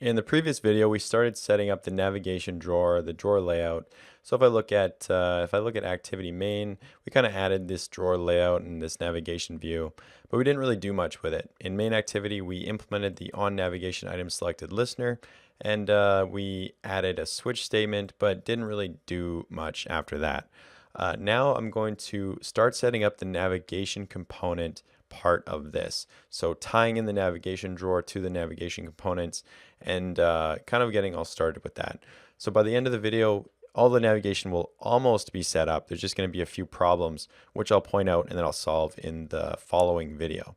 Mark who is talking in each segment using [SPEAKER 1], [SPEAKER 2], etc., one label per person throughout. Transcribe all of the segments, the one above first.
[SPEAKER 1] In the previous video, we started setting up the navigation drawer, the drawer layout. So if I look at activity main, we kind of added this drawer layout and this navigation view, but we didn't really do much with it. In main activity, we implemented the on navigation item selected listener, and we added a switch statement, but didn't really do much after that. Now I'm going to start setting up the navigation component part of this. So tying in the navigation drawer to the navigation components and kind of getting all started with that. So by the end of the video, all the navigation will almost be set up. There's just going to be a few problems, which I'll point out and then I'll solve in the following video.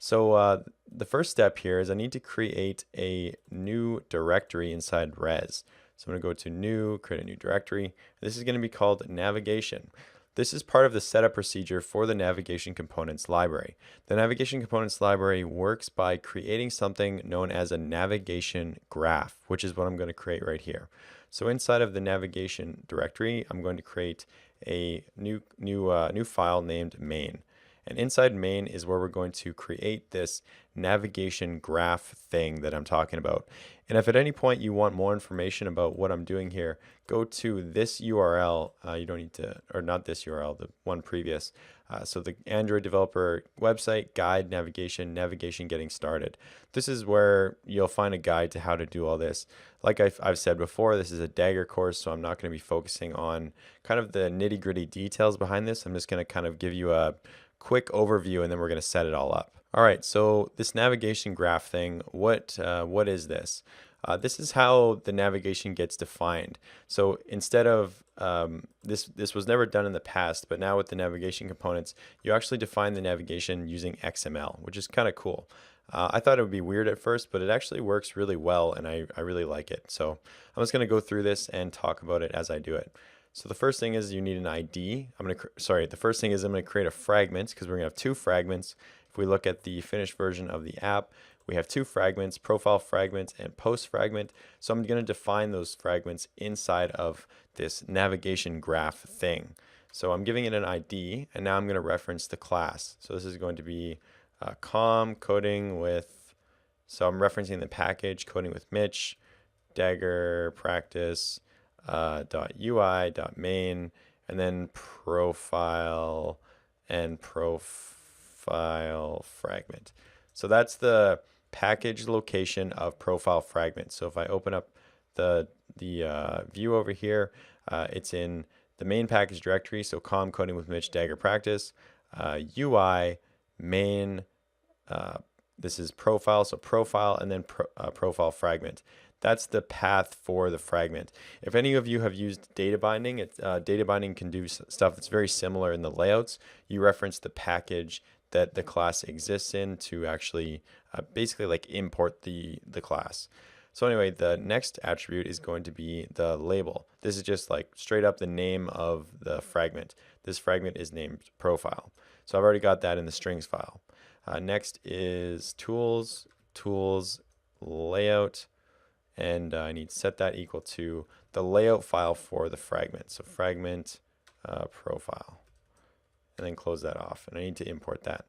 [SPEAKER 1] So the first step here is I need to create a new directory inside res. So I'm going to go to new, create a new directory. This is going to be called navigation. This is part of the setup procedure for the navigation components library. The navigation components library works by creating something known as a navigation graph, which is what I'm going to create right here. So inside of the navigation directory, I'm going to create a new file named main. And inside main is where we're going to create this navigation graph thing that I'm talking about. And if at any point you want more information about what I'm doing here, go to this URL. You don't need to, or not this URL, the one previous. So the Android developer website, guide, navigation getting started. This is where you'll find a guide to how to do all this. Like I've said before, this is a dagger course, so I'm not going to be focusing on kind of the nitty-gritty details behind this. I'm just going to kind of give you a quick overview and then we're going to set it all up. All right, so this navigation graph thing, what is this? This is how the navigation gets defined. So instead of this was never done in the past, but now with the navigation components, you actually define the navigation using XML, which is kind of cool. I thought it would be weird at first, but it actually works really well and I really like it. So I'm just going to go through this and talk about it as I do it. So the first thing is you need an ID. The first thing is I'm going to create a fragment because we're going to have two fragments. If we look at the finished version of the app, we have two fragments, profile fragment and post fragment. So I'm going to define those fragments inside of this navigation graph thing. So I'm giving it an ID and now I'm going to reference the class. So this is going to be com coding with, so I'm referencing the package coding with Mitch, dagger practice, .ui, .main, and then profile and profile fragment. So that's the package location of profile fragment. So if I open up the view over here, it's in the main package directory. So com coding with Mitch dagger practice, UI, main, this is profile, so profile, and then profile fragment. That's the path for the fragment. If any of you have used data binding, data binding can do stuff that's very similar in the layouts. You reference the package that the class exists in to actually basically like import the class. So anyway, the next attribute is going to be the label. This is just like straight up the name of the fragment. This fragment is named profile. So I've already got that in the strings file. Next is tools, layout, and I need to set that equal to the layout file for the fragment. So fragment profile, and then close that off. And I need to import that.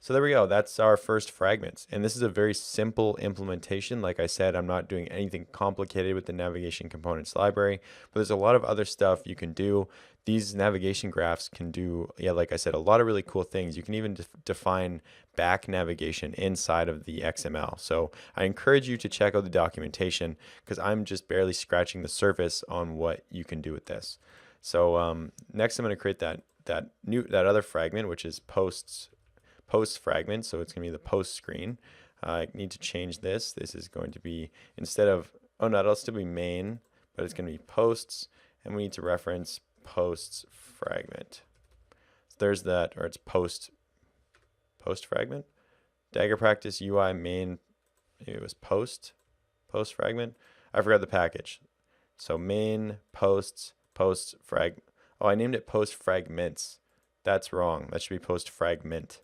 [SPEAKER 1] So there we go. That's our first fragment. And this is a very simple implementation. Like I said, I'm not doing anything complicated with the navigation components library, but there's a lot of other stuff you can do. These navigation graphs can do, yeah, like I said, a lot of really cool things. You can even define back navigation inside of the XML. So I encourage you to check out the documentation because I'm just barely scratching the surface on what you can do with this. So next I'm going to create that other fragment, which is post fragment. So it's going to be the post screen. I need to change this. This is going to be, instead of, oh no, it'll still be main, but it's going to be posts, and we need to reference posts fragment. So there's that, or it's post fragment. Dagger practice UI main, it was post fragment. I forgot the package. So main post fragment. Oh, I named it post fragments. That's wrong. That should be post fragment.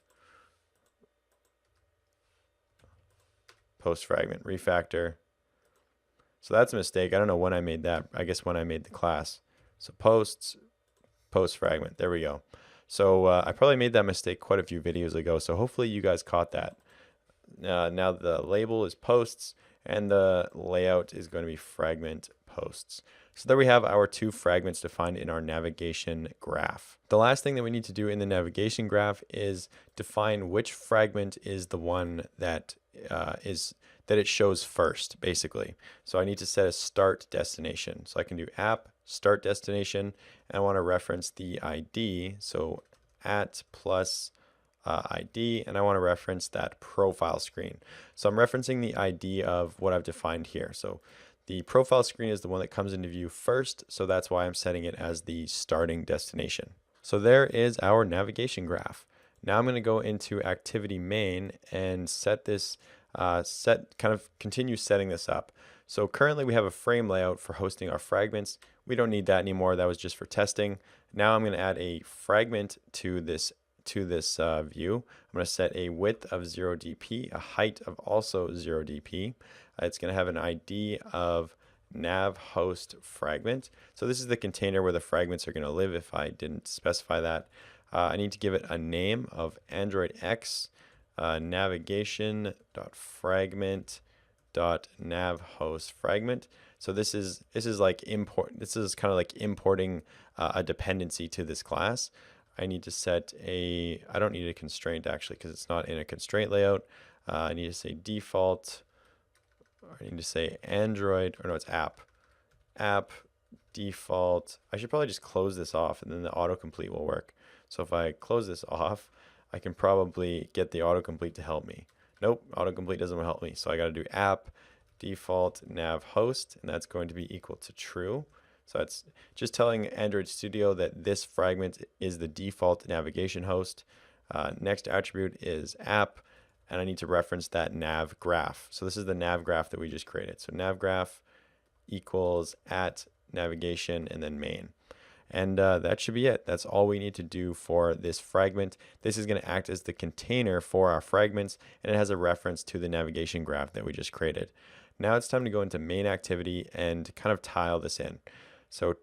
[SPEAKER 1] Post fragment, refactor. So that's a mistake. I don't know when I made that. I guess when I made the class. So post fragment. There we go. So I probably made that mistake quite a few videos ago. So hopefully you guys caught that. Now the label is posts, and the layout is going to be fragment posts. So there we have our two fragments defined in our navigation graph. The last thing that we need to do in the navigation graph is define which fragment is the one that it shows first, basically. So I need to set a start destination. So I can do app start destination, and I want to reference the ID. So at plus ID, and I want to reference that profile screen. So I'm referencing the ID of what I've defined here. So the profile screen is the one that comes into view first, so that's why I'm setting it as the starting destination. So there is our navigation graph. Now I'm going to go into activity main and set this, continue setting this up. So currently we have a frame layout for hosting our fragments. We don't need that anymore. That was just for testing. Now I'm going to add a fragment to this view. I'm going to set a width of 0 dp, a height of also 0 dp. It's going to have an ID of nav host fragment. So this is the container where the fragments are going to live if I didn't specify that. I need to give it a name of Android X navigation.fragment.navHostFragment. So this is like kind of like importing a dependency to this class. I need to set I don't need a constraint actually because it's not in a constraint layout. I need to say default, or I need to say Android, or no, it's app default. I should probably just close this off and then the autocomplete will work. So if I close this off, I can probably get the autocomplete to help me. Nope, autocomplete doesn't help me. So I got to do app default nav host, and that's going to be equal to true. So it's just telling Android Studio that this fragment is the default navigation host. Next attribute is app, and I need to reference that nav graph. So this is the nav graph that we just created. So nav graph equals at navigation and then main. And that should be it. That's all we need to do for this fragment. This is going to act as the container for our fragments, and it has a reference to the navigation graph that we just created. Now it's time to go into main activity and kind of tile this in. So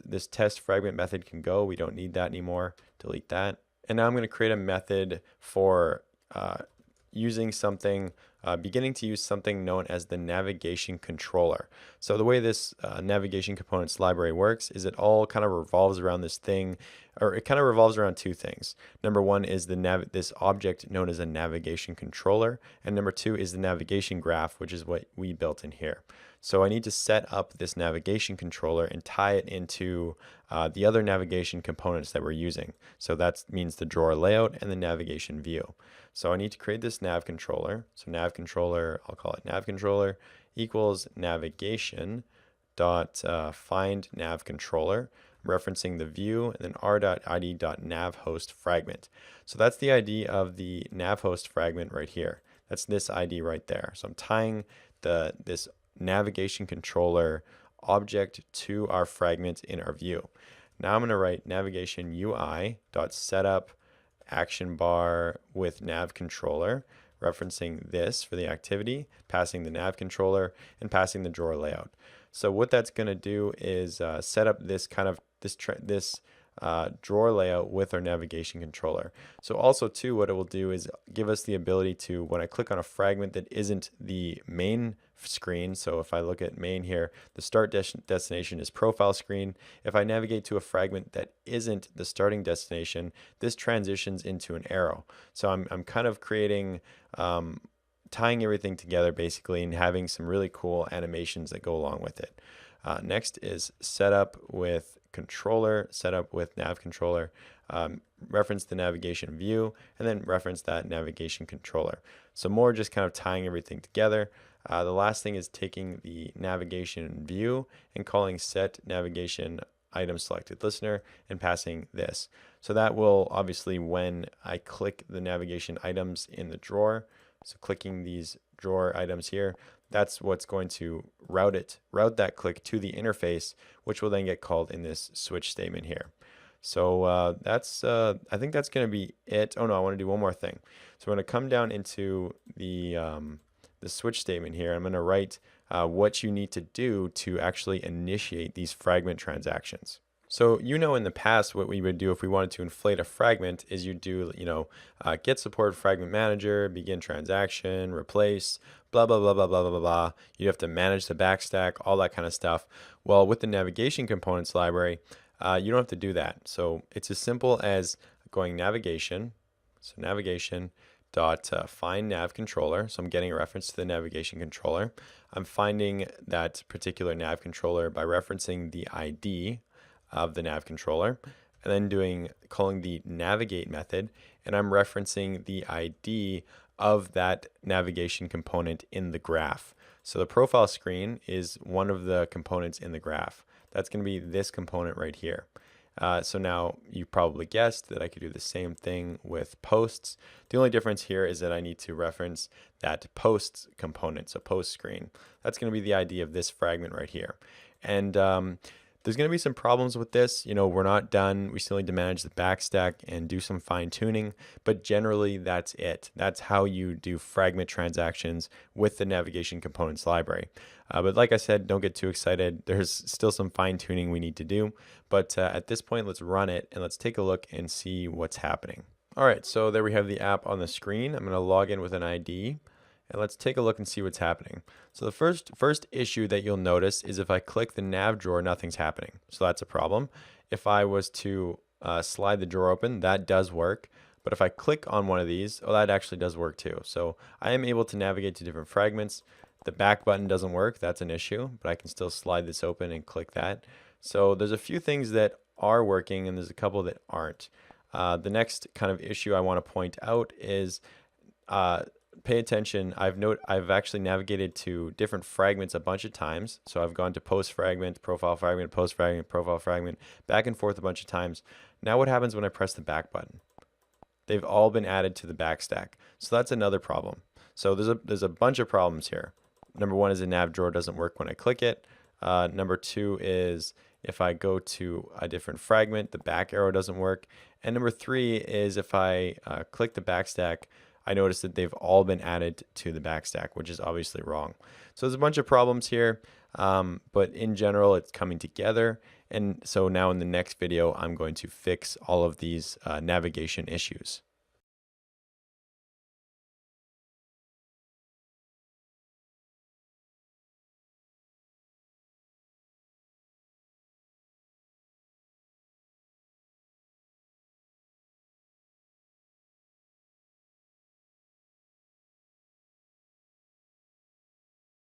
[SPEAKER 1] this test fragment method can go. We don't need that anymore. Delete that. And now I'm going to create a method for beginning to use something known as the navigation controller. So the way this navigation components library works is it all kind of revolves around this thing, or it kind of revolves around two things. Number one is this object known as a navigation controller, and number two is the navigation graph, which is what we built in here. So I need to set up this navigation controller and tie it into the other navigation components that we're using. So that means the drawer layout and the navigation view. So I need to create this nav controller. So nav controller, I'll call it nav controller equals navigation dot find nav controller, referencing the view, and then r.id.navHost fragment. So that's the ID of the navhost fragment right here. That's this ID right there. So I'm tying this navigation controller object to our fragment in our view. Now I'm going to write navigation UI dot setup action bar with nav controller, referencing this for the activity, passing the nav controller, and passing the drawer layout. So what that's going to do is set up this drawer layout with our navigation controller. So also too, what it will do is give us the ability to, when I click on a fragment that isn't the main screen, so if I look at main here, the start destination is profile screen. If I navigate to a fragment that isn't the starting destination, this transitions into an arrow. So I'm kind of creating, tying everything together basically, and having some really cool animations that go along with it. Next is setup with controller, setup with nav controller, reference the navigation view, and then reference that navigation controller. So more just kind of tying everything together. The last thing is taking the navigation view and calling set navigation item selected listener and passing this. So that will obviously, when I click the navigation items in the drawer, so clicking these drawer items here, that's what's going to route that click to the interface, which will then get called in this switch statement here. So I think that's going to be it. Oh no, I want to do one more thing. So I'm going to come down into the switch statement here. I'm going to write what you need to do to actually initiate these fragment transactions. So, in the past, what we would do if we wanted to inflate a fragment is you do, get support fragment manager, begin transaction, replace, blah, blah, blah, blah, blah, blah, blah, blah. You have to manage the backstack, all that kind of stuff. Well, with the navigation components library, you don't have to do that. So it's as simple as going navigation, so navigation dot find nav controller. So I'm getting a reference to the navigation controller. I'm finding that particular nav controller by referencing the ID of the nav controller, and then calling the navigate method, and I'm referencing the ID of that navigation component in the graph. So the profile screen is one of the components in the graph. That's going to be this component right here. So now you probably guessed that I could do the same thing with posts. The only difference here is that I need to reference that posts component, so post screen. That's going to be the ID of this fragment right here. And there's going to be some problems with this. We're not done. We still need to manage the backstack and do some fine tuning, but generally that's it. That's how you do fragment transactions with the navigation components library. But like I said, don't get too excited. There's still some fine tuning we need to do, but at this point, let's run it and let's take a look and see what's happening. All right, so there we have the app on the screen. I'm going to log in with an ID. And let's take a look and see what's happening. So the first issue that you'll notice is if I click the nav drawer, nothing's happening. So that's a problem. If I was to slide the drawer open, that does work. But if I click on one of these, that actually does work too. So I am able to navigate to different fragments. The back button doesn't work. That's an issue, but I can still slide this open and click that. So there's a few things that are working and there's a couple that aren't. The next kind of issue I want to point out is pay attention. I've actually navigated to different fragments a bunch of times. So I've gone to post fragment, profile fragment, post fragment, profile fragment, back and forth a bunch of times. Now what happens when I press the back button? They've all been added to the backstack. So that's another problem. So there's a bunch of problems here. Number one is the nav drawer doesn't work when I click it. Number two is if I go to a different fragment, the back arrow doesn't work. And number three is if I click the backstack, I notice that they've all been added to the backstack, which is obviously wrong. So there's a bunch of problems here, but in general, it's coming together. And so now in the next video, I'm going to fix all of these navigation issues.